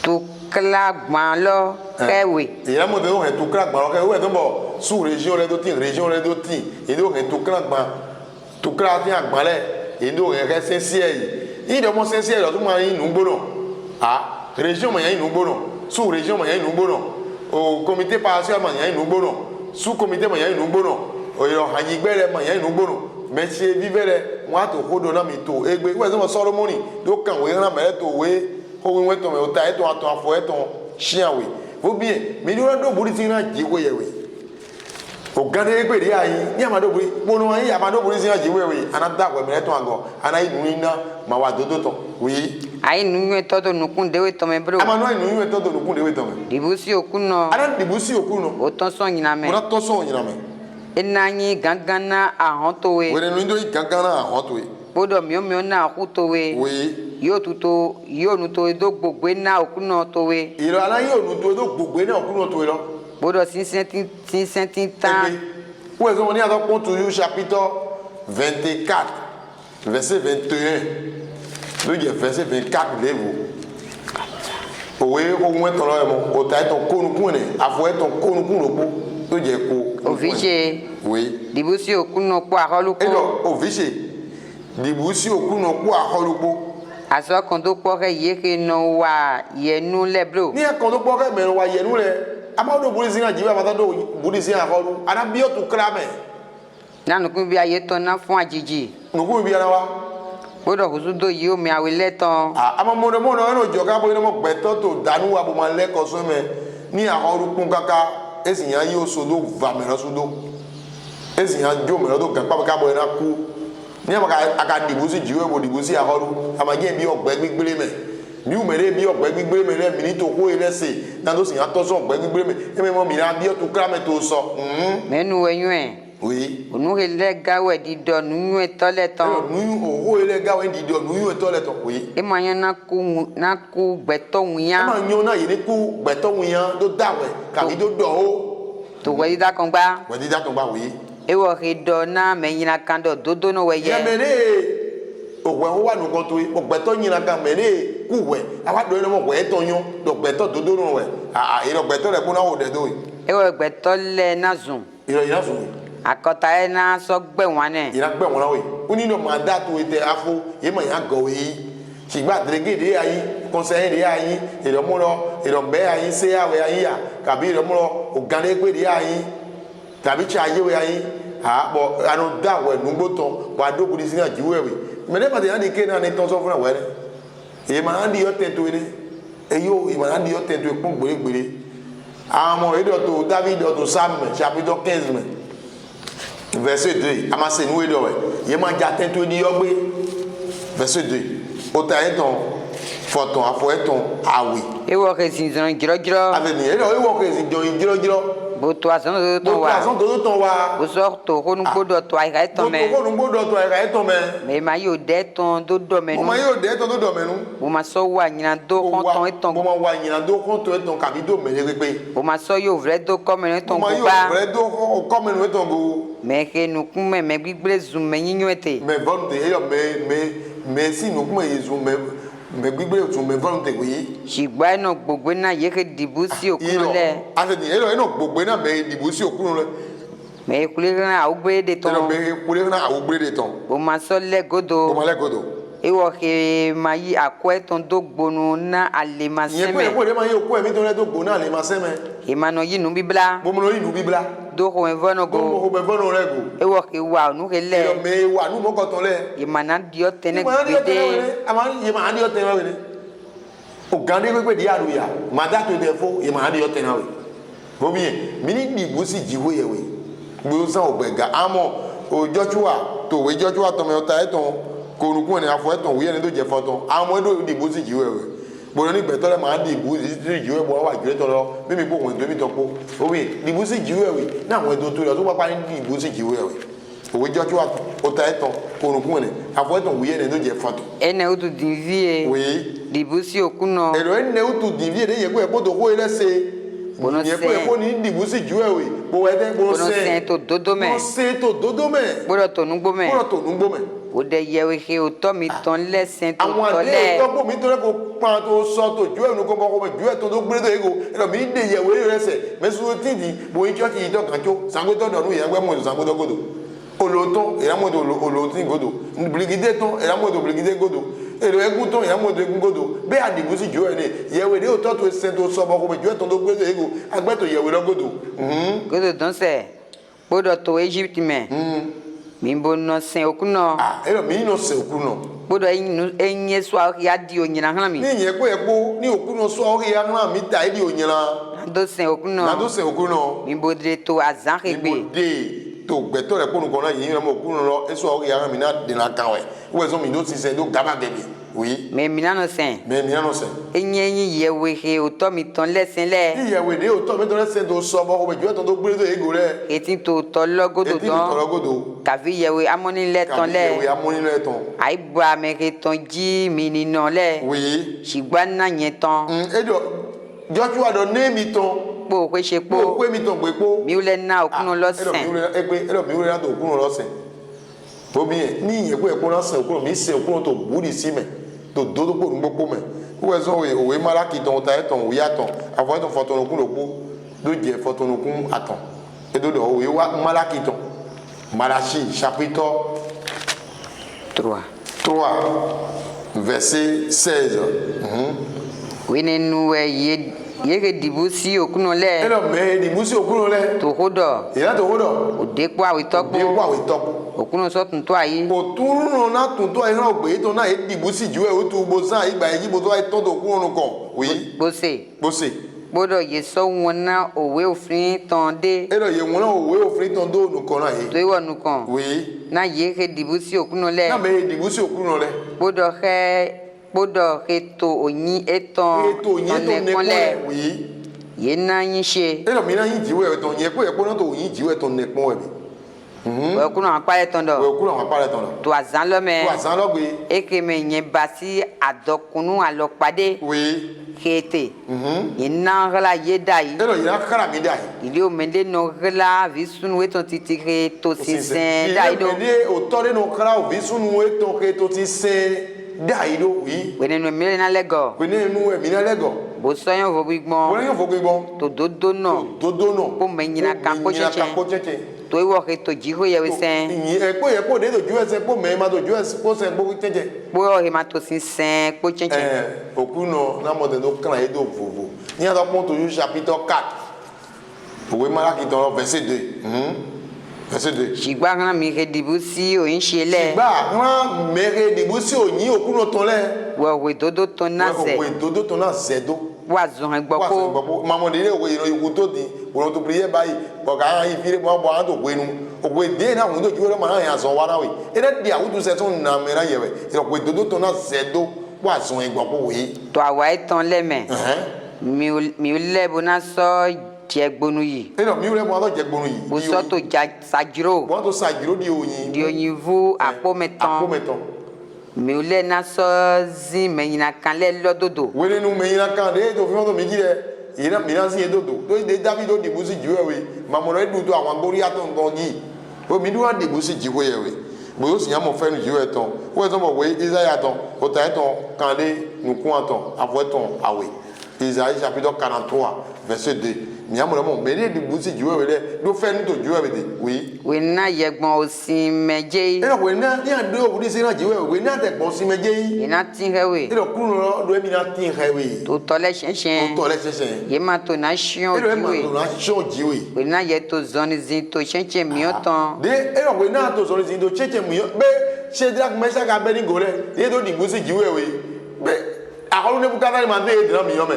tu kla gban lo kewe ye mo de o he tu kla gban lo kewe to bo sous région le do tin e do he tu kla gban tu kla ti agban le e do he ke sensier yi do mo sensier lo tu ma yin nu gboro région ma yin nu gboro sous région ma yin nu gboro o comité partiel ma yin nu gboro sous comité ma yin nu gboro o yo hanyigbere ma yin nu gboro monsieur vivere mo ato kodo na mi to egbe we so Solomoni do kan we ran mere to we o we to me o ta e to ato afo e to shian we fo bien mi do buri tin na jiwe ye we o gane egbe ri ayin ni amado buri ponu ayin amado buri tin na jiwe we anada we mere to ago ana inu ina ma wa dodo to we ai nu to do nukun dewe to me bro amano inu to do nukun dewe to me dibusi okuno ana dibusi okuno o ton so nyina me o to so nyina me enanyi gangana ahon to we we no ndo gangana ahon to we bodo mi na ku to we yo tuto yo nu to do gbogbo na okuno to we iro ala yo nu to do gbogbo na okuno to we lo bodo sinsentin tan où est-ce qu'on est à Pontouyou chapitre 24 verset 21 le verset 24 levo owe o mo ton lo mo o ta ton konu kun ni afo ton konu kun lo po to je ko oviche oui dibusi okuno po aholupo e lo oviche dibusi okuno po aholupo aso kan to po ke ye ke no wa yenu le bro ni kan to po ke me wa yenu le amado polisi na jiwa mata do polisi aholu ana bi o tu krame nanu kun bi aye ton na fun ajiji nuku bi ara wa bodo kusudo yi o mi awele ton ama mo no joga bo mo gbeto to danu wa bo ma le ko so me ni aholu kun kaka esiyan yi o sodo va me lo sodo esiyan jo me lo do kan pa ka bo na ku ni aka dibusi jiwe bo dibusi aholu ama je bi ogbe gbigbele me mi mere bi ogbe gbigbe mere mi ni to ko ile se na do sin atoso ogbe gbigbe me eme mo mi na bi o to kra me to so menu enwe oui onu ele gawe di do nu etole ton nu o ele gawe di do nu etole ton oui e ma yan na ku gbeto wiyan e ma yan na yi ni ku gbeto wiyan do dawe ka bi do do o to we da kan gba oui e wo he do na me yin kan do dodo no we ye mere ogwe ho wa nu kan to ogbeto yin kan mere ku we awa do no mo we to yan do gbeto dodo no we e do gbeto le ko na o de do e wo gbeto le na zun ira zun akọta ẹ náà sọ gbẹ wọn nẹ. ìyá gbẹ wọn láwẹ ó ní lọ máa dá tó tẹ afọ yìí mà yà gọwé yìí ṣùgbọ́n àtẹlẹgẹdẹ ayé kọnsẹyìn ayé ìrọmúlọ ìrọmbẹ ayé sẹyàwé ayé yà kàbí ìrọmúlọ ògànlẹgbẹdẹ ayé tàbí tí ayéwé ayé àbọ àná dáwọ ẹnugbó tán wà dókòdì sí àjíwèwé mẹlẹ pàtẹ yà ni ké náà ni tán sọ fúnra wẹrẹ èyí mà á di yọ tẹntó yìí èyí ò èyí mà á di yọ tẹntó yìí kún gbèrègbèrè àwọn ọmọ ìdọ̀tò David ọ̀tò Samuel chapitre 15 verset 2 amase nous edo we ye ma ja tento di yogbe verset 2 ota eton foton afo eton awi e wo ke sin zon jiro ave ni e wo ke sin jon jiro bo to asan do ton wa bo so to ko nu gbodo to ai kai ton me ko nu gbodo to ai kai ton me ma yo de ton do do me nu ma yo de ton do do me nu bo ma so wa nyina do kon ton eton bo ma wa nyina do kon to eton ka bi do me le pe bo ma so yo vrai do ko me eton go ba bo ma yo vrai do ko me eton go me ke nu kun me gbigble zum me yinyo ete me volonté e me si nu kun me zum me gbigble zum me volonté wi ṣùgbọ́n ẹnu gbogbo náà yẹ kí dìbò sí òkúrò lẹ. àtẹ̀tẹ̀ ẹnu gbogbo náà mẹ dìbò sí òkúrò lẹ. mẹ ekule kan àwọn gbére de tán. ẹnu mẹ ekule kan àwọn gbére de tán. o ma sọ lẹ́gọ́dọ̀. o ma lẹ́gọ́dọ̀. ewọ ke ma yi akọ ẹtàn tó gbónú ná alẹ́ ma sẹ́mẹ̀. ìyẹn pé èkó ma yẹ okó ẹ̀mí tó lẹ́ tó gbóná alẹ́ ma sẹ́mẹ̀. ìmànà yìí nù bíbélà. mo mọ̀ yìí nù bíbélà. dókò ẹ̀ fọ́nà go. dókò ẹ̀ fọ́nà rẹ̀ go. ewọ ke wà nù ke lẹ. ìyẹn mẹ wà nù mọ́kọ̀tàn lẹ. ìmànà diọ tẹnẹ gbèdé. ogande gbegbe di adu ya mada to de fo e ma adi yo tenawe bo mi ni dibu si jiwo yewe gbo san ogbega amo o Joshua to we Joshua to me ota eton korukun ni afo eton we ni to je foton amo do dibu si jiwo yewe bo ni gbeto le ma dibu si jiwo bo wa jure to lo bi mi po won to mi to po o mi dibu si jiwo yewe na won to lo to pa ni dibu si jiwo yewe o Joshua ota eton korukun ni afo eton we ni to je foton ene o tu divie oui dìbò sí òkú náà. èrò ẹni náà tó dìbí èdè yẹ kó ẹ kó tó kó ilé ṣe yẹ kó ẹ kó ní dìbò sí ju ẹwì bó ẹ dẹ bó ṣe tó dodo mẹ. bó ṣe tó dodo mẹ. gbọ́dọ̀ tó nugbó mẹ. gbọ́dọ̀ tó nugbó mẹ. o de yẹwe he o tọ́ mi tán lẹ́sẹ̀ tó tọ́ lẹ̀. àwọn àdé ìtọ́gbó mi tó lẹ́ kó pan tó sọ tó ju ẹnu kó bọ́ kó ju ẹ̀ tó tó gbé tó yẹ kó ẹ̀rọ mi dè yẹ̀wé rẹ̀ sẹ̀ mẹ́sùn tìdí bóyin chọ́ọ̀kì yìí tọ́kàn tó sangbétọ́ dọ̀nù ìyàgbẹ́ mọ̀tò sangbétọ́ gòdò olóòtọ́ ìyàmọ̀tò olóòtí gòdò bìlìgídé tán ìyàmọ̀tò bìlìgídé gòdò èrò ẹgún tán ìyàmọ̀tò ẹgún gòdò bẹ́ẹ̀ àdìgú sí jù ẹ̀ ní yẹ̀wé ní òótọ́ tó ṣe tó sọ ọmọ kò ju ẹ̀ tó tó gbé tó yẹ kó agbẹ́tò yẹ̀wé lọ gòdò. gòdò tán sẹ̀ gbọ́dọ̀ tó Egypt mẹ́ mi bó nọ sẹ́ òkú náà. ẹ̀rọ mi nọ sẹ́ òkú náà. gbọ́dọ̀ ẹ̀yin sọ ya di ònyìnà hàn mi. ní ìyẹn kó yẹ kó ní òkú náà sọ ya hàn mi ta ẹ̀ di ònyìnà. nàdó sẹ́ òkú náà. nàdó sẹ́ òkú náà. mi bó de tó azan kegbe. mi bó de tó gbẹtọ rẹ kónú kan náà yìí lọmọ òkú lọ ẹsọ ọkọ yàrá mi náà dènà kan wẹ wọ́n ẹ̀sọ́ mi ló ti sẹ́ ló gaba gẹ̀gẹ̀ oui. mẹ mìíràn nọ sẹ́n. mẹ mìíràn nọ sẹ́n. ẹ̀yin yẹ̀wé he òtọ́ mi tán lẹ́sìn lẹ̀. ìyẹ̀wé de òtọ́ mi tán lẹ́sìn tó sọ ọmọ ìjọ tó gbé tó ego rẹ. etí tó tọ́ lọ́gọ́dọ̀ tán. etí tó tọ́ lọ́gọ́dọ̀. kàfi yẹ̀wé amúnilẹ̀ tán lẹ̀. kàfi yẹ̀wé amúnilẹ̀ tán. àìbọ̀ amẹ́kẹ́ tán jí mi nínú lẹ̀. oui. ṣùgbọ́n náà yẹn tán. ẹjọ Joshua dọ néèmì tán. kpo kwe ṣe kpo. kpo mi tán gbé kpo. mi wúlẹ̀ náà òkúnnù lọ́sẹ̀. ẹlọ mi wúlẹ̀ náà tó òkúnnù lọ́sẹ̀. omi yẹn ní ìyẹn kó yẹ kó náà sẹ òkúnnù mi sẹ òkúnnù tó búrì sí mẹ tó dódó kó nu gbókó mẹ wọ́n ẹ̀sọ́ òwe malaki tán ọ̀tá ẹ̀tàn òwe àtàn àfọ̀ẹ́tàn fọ̀tọ̀nùkún ló kú ló jẹ fọ̀tọ̀nùkún àtàn ẹ̀dọ́dọ̀ òwe malaki tán Malachi chapitre 3 verset 16. oui nínú ẹ yéé dìbò sí òkúnnù lẹ. ẹ lọ mẹ dìbò sí òkúnnù lẹ. tòkó dọ. ìyá tòkó dọ. òdekpo àwítọ́gbó. òdekpo àwítọ́gbó. òkúnnù sọ́tún tó àyè. òtúrùn náà tún tó àyè náà gbé tó náà dìbò sí ju ẹ o tó gbó sáà ìgbà yẹn jíbo tó àyè tọ́ tó òkúnnù kan. gbòsè. gbọ́dọ̀ yẹ sọ wọn náà òwe òfin tán dé. ẹ lọ yẹ wọn náà òwe òfin tán dó nùkan náà yìí. tó ìwọ nùkan. náà yéé dìbò sí òkúnnù lẹ. náà mẹ dìbò sí òkúnnù lẹ. gbọ́dọ̀ Podo reto onyi eton. Reto onyi eton nekpon oui. Ye na yin she. E no mi na yin jiwe eton ye ko e ko na to yin jiwe eton nekpon we bi. We ku na pa eton do. We ku na pa eton do. To azan lo me. To azan lo gbe. E ke me yen basi adokunu alopade. Oui. Kete. Ina gala ye dai. E no ina kara mi dai. Ili o mende no gala visun weton titire to sinsen dai do. Ile o tore no kara o visun weton ke to ti sen dai do oui. We no mi na lego. We no mi na lego. Bo soyan vo bigbon. Bo yan vo bigbon. To dodo no. Dodo no. Po menyina kampo cheche. To iwo ke to jiho ye wesen. Yin e po de to ju ese po me ma to ju ese po se po cheche. Po he ma to sinsen po cheche. Okuno na mo de no kan e do vovo. Ni ado pon to ju chapitre 4. Òwe Malaki dans verset 2. Verset 2. Shigba ran mi re dibusi o yin shele. Shigba ran mi re dibusi o yin okuno ton le. We dodo ton na ze. We dodo ton na zedo. Wa zon gboko. Maman de we ino to di. Wo to prier bayi. Bo ka ran ifire bo bo an to gbe nu. Ogbe de na wo to ju ma yan so wa na we. E de dia wo du se ton na me ran ye we. E we dodo ton na zedo. Wa zon gboko we. To awa eton le me. Mi o le bona so jegbonu yi. E no mi o le bo to jegbonu yi. Bo so to sajiro. Bo to sajiro di oyin. Di oyin vu apometon. Apometon. Mi o le na so zin menyina kan le lododo. We le nu menyina kan de to fi mo to mi ji de. Ina mi na si edodo. To de David o dibusi jiwe we. Mamono edu to àwọn gori aton nkan yi. O mi du an dibusi jiwe we. Bo yo si yan mo fe nu jiwe ton. Wo so mo we Isaiah ton. O ta ton kan de nu kun aton. Avo ton awe. Isaïe chapitre 43 verset 2. Mi amolo mo me de dibusi jiwe we le. Do fe nu to jiwe we de. Oui. We na yegbon osin meje. E no we na ni an do obudi se na jiwe we na te gbon si meje yi. Ina tin hewe. E no kunu lo do mi na tin hewe. To tole shensen. To tole shensen. Ye ma to na shion jiwe. E no jiwe. ma to na shion jiwe. We na ye to zoni zin to shensen mi otan. De e no we na to zoni zin to shensen mi be Shadrach Meshach Abednego le. Ye do dibusi jiwe we. Be akolu ne bukata ma de dran mi yo me.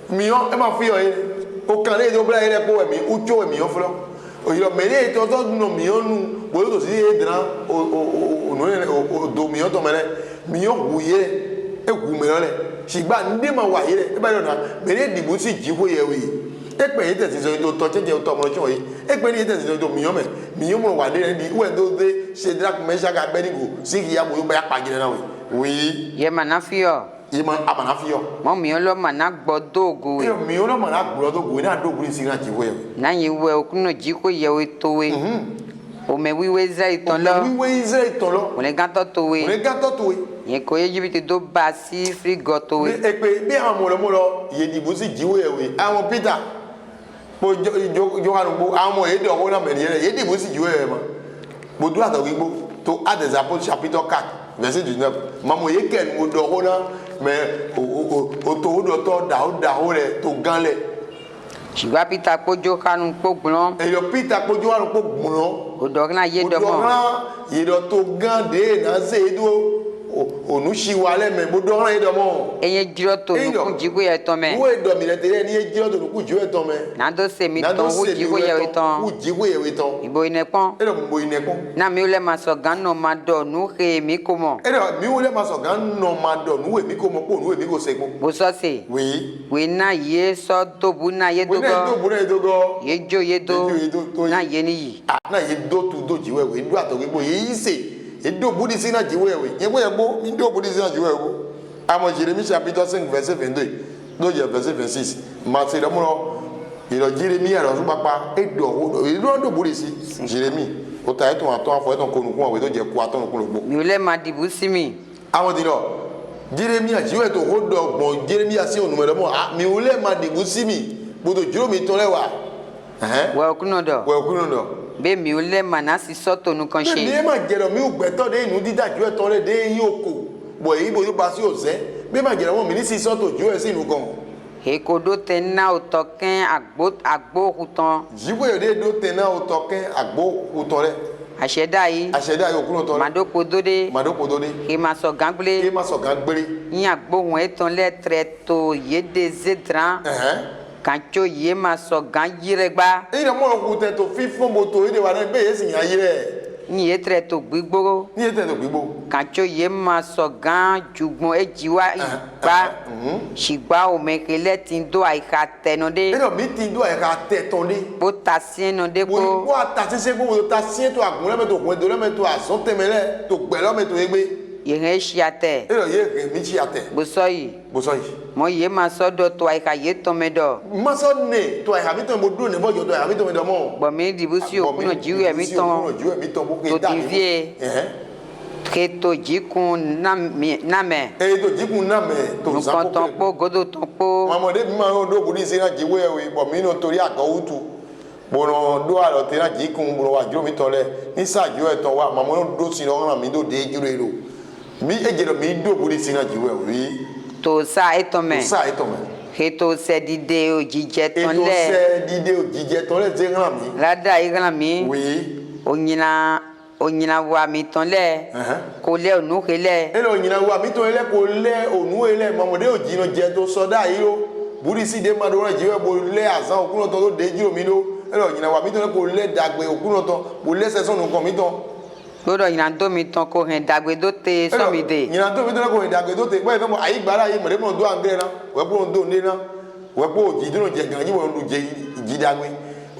Mi yo e ma fi yo ye. O kan le do bra ye ko we mi ucho we mi yo flo. O yo me le to no mi yo nu bo to si e dran o no do mi yo to mele mi yo wuye e wu me le sigba ndi ma wa ye e ba yo na me le dibusi jiwe ye we. E pe ite ti so to cheche to mo cho yi. E pe ni ite ti so to mi yo mo wa de di we do de Shadrach Meshach Abednego si ki ya mo ba ya pa gire na we. Oui. Ye manafio. Ima amanafio. Mo mi lo mana gbodo ogo we. Mi o lo mana gbodo ogo na do guri si na jiwe. Na ye we okuno jiko ye we to we. O me wiwe Israel ton lo. Wiwe Israel ton lo. O le ganto to we. O le ganto to we. Ye ko ye jibiti do basi frigo to we. E pe bi àwọn mo lo ye dibusi jiwe we. Àwọn Peter. Bo Johan bo àwọn e do ho na me ye dibusi jiwe ma. Bo du ata gbo to Actes des Apôtres chapitre 4 verset 19. Mamo ye ken mo do ho na mais o to do to da ho le to gan le. Shigba Peter ko Johan ko gbon. E yo Peter ko Johan ko gbon. O do na ye do mo. O do na ye do to gan de na se do onu shiwale me bo do ran ye do mo. Eye jiro to nu jigo ye ton me. Wo e do mi le tere ni e jiro to nu ku jigo ye ton me. Na do se mi ton wo jigo ye ton. Wo jigo ye ton. Ibo ine pon. E do mo ine pon. Na mi o le ma so gan no ma do nu he mi ko mo. E do mi o le ma so gan no ma do nu e mi ko mo po nu e mi ko se mo. Bo so se. Oui. We na ye so to bu na ye dogo. We na do bu na ye dogo. Ye jo ye do. Na ye ni yi. Ah na ye do tu do jiwe we do ato gbo ye yi se. Edo budi sina jiwe we. Ye bo mi do budi sina jiwe we. Amo Jérémie chapitre 5 verset 22. Do je verset 26. Ma se do mo il Jérémie alors so papa edo do budi si Jérémie. O ta eton aton afo eton konukun awe to je ku aton kun logbo. Mi o le ma dibusi mi. Àwọn di lo Jérémie jiwe to ho do gbon Jérémie asi onu me mo mi o le ma dibusi mi. Bodo juro mi ton lewa. We okuno do. We okuno do. Be mi o le ma na si soto nu kan se. Be ma jero mi o gbeto de inu didaju e ton le de yin oko. Bo yi bo yo ba si oze. Be ma jero mo mi ni si soto ju e si inu gan. He ko do tena o token agbo huton. Jiwe de do tena o token agbo huton le. Aseda yi okuno ton. Madoko dode. He ma so gangbele. Yin agbo won eton le treto ye de zedran. Kancho ye ma so gan yiregba. E mo ku te to fifon moto ide wa na be ye sin yan yire. ni etre to gbigbo ni ete to gbigbo kancho ye ma so gan jugbon ejiwa igba shigba o mekele tin do aika tenode ero mi tin do aika tetonde bo tasien no de bo bo atasise bo tasien to agun le me to kun do le me to aso temele to gbe lo me to egbe ye shiate ero ye mi shiate bo soyi mo ye ma so do to aika ye to me do ma so ne to aika mi to mo do ne bo jo to aika mi to me do mo bo mi dibusi okuno jiwe mi ton to divie Keto jikun name. To jikun name to zanko tonpo godo tonpo. Mamode mi ma do budi se na jiwe we bo mi no tori agawutu. Bono do alo te na jikun bro wa jiro mi tole. Ni sa jiwe ton wa mamo do si lo ran mi do de jiro ero. Mi ejero mi do budi se na jiwe we. To sa etome. To sa etome. Keto se dide o jije ton le. Keto se dide o jije ton le ze ran mi. Lada iran mi. Oui. Onyina wa mi ton le ko le onu hele ele onyina wa mi ton le ko le onu hele mamode ojino je to soda iro buri si de mado ran jiwe bo le azan okuno to do de jiro mi lo ele onyina wa mi ton le ko le dagbe okuno to bo le se sonu kon mi ton godo onyina do mi ton ko hen dagbe do te so mi de onyina do mi ton ko hen dagbe do te bo e mo ayi gbara yi mo de mo do angre na we bo do ni na we bo ojiduro je gan yi mo lu je jidagbe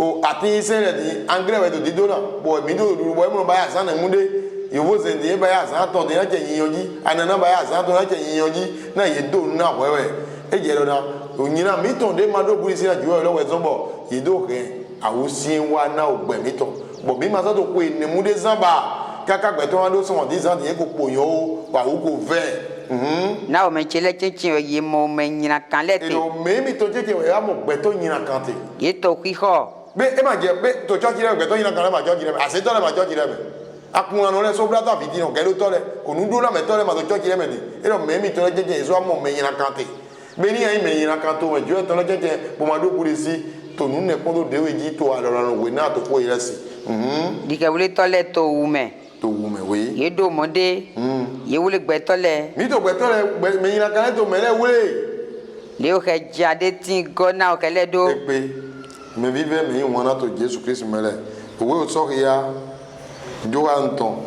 o ati sele di angre we to di dona bo mi do du bo mo ba ya san na munde yo wo se di ba ya san to de na je yinyoji anana ba ya san to na je yinyoji na ye do na wewe e je lo na onyina mi ton de ma do buri si na juwe lo we zombo ye do ke awusi wa na ogbe mi ton bo mi ma so to ko ni munde zamba kaka gbe to wa do so di zan di ko poyan o wa wo ko ve na o me chele chinchin ye mo me nyina kan lete o me mi to jeje we ya mo gbe to nyina kan te ye to kwiho be e ma je be to church re gbe to nyina kan le ma church re ase to le ma church re be akun anu le so bra to fiti no ke lo to le onu do na me to le ma to church re me di e ro me mi to le jeje so mo me nyina kan te be ni ai me nyina kan to we jo to le jeje bo ma do kuri si to nu ne ko do de we ji to alora no we na to ko ire si dike wule to le to wume we ye do mode ye wule gbe to le mi to gbe to le me nyina kan to me le wule le o ke jade tin go na o ke le do me vive me wana to Jesus Christ mele owe o so ya jo anton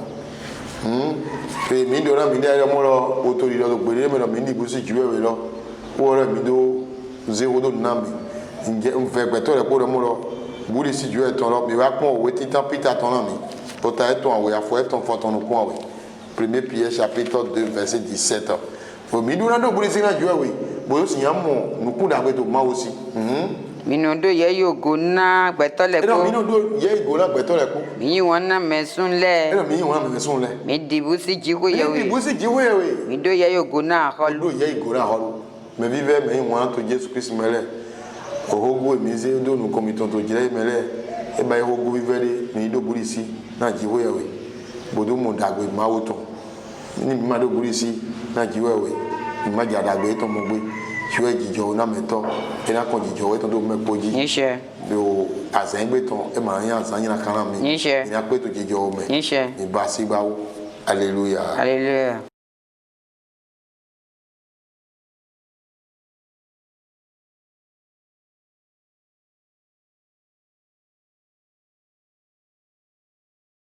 pe mi do na mi le mo lo o to ri lo gbe me lo mi ni busi jiwe we lo o re mi do zero do na mi nje nfe gbe to le po mo lo buri si jiwe ton lo mi wa pon owe titan Peter ton na mi o ta eton awe afo eton fo ton ko awe 1 Pierre chapitre 2 verset 17 fo mi do na do buri si na jiwe we bo si yan mo nuku da gbe to ma o si Minodo ye yogo na gbetole ko. Minodo ye yogo na gbetole ko. Mi won na mesun le. Mi won na mesun le. Mi dibusi jiwe ye we. Mi dibusi jiwe ye we. Mi do ye yogo na holu. Do ye yogo na holu. Me vive me won to Jesus Christ mele. Ohogo mi ze do nu komiton to jire mele. E ba ohogo vive de mi do burisi na jiwe ye we. Bodo mo dagbe ma woton. Ni mi ma do burisi na jiwe we. Mi ma ja dagbe to mo gbe. Jiwe jijo na meto ena ko jijo we to do mepoji nse do azen gbe ton e ma yan san yin kan mi nse ina pe to jijo me nse ni ba si gbawo hallelujah hallelujah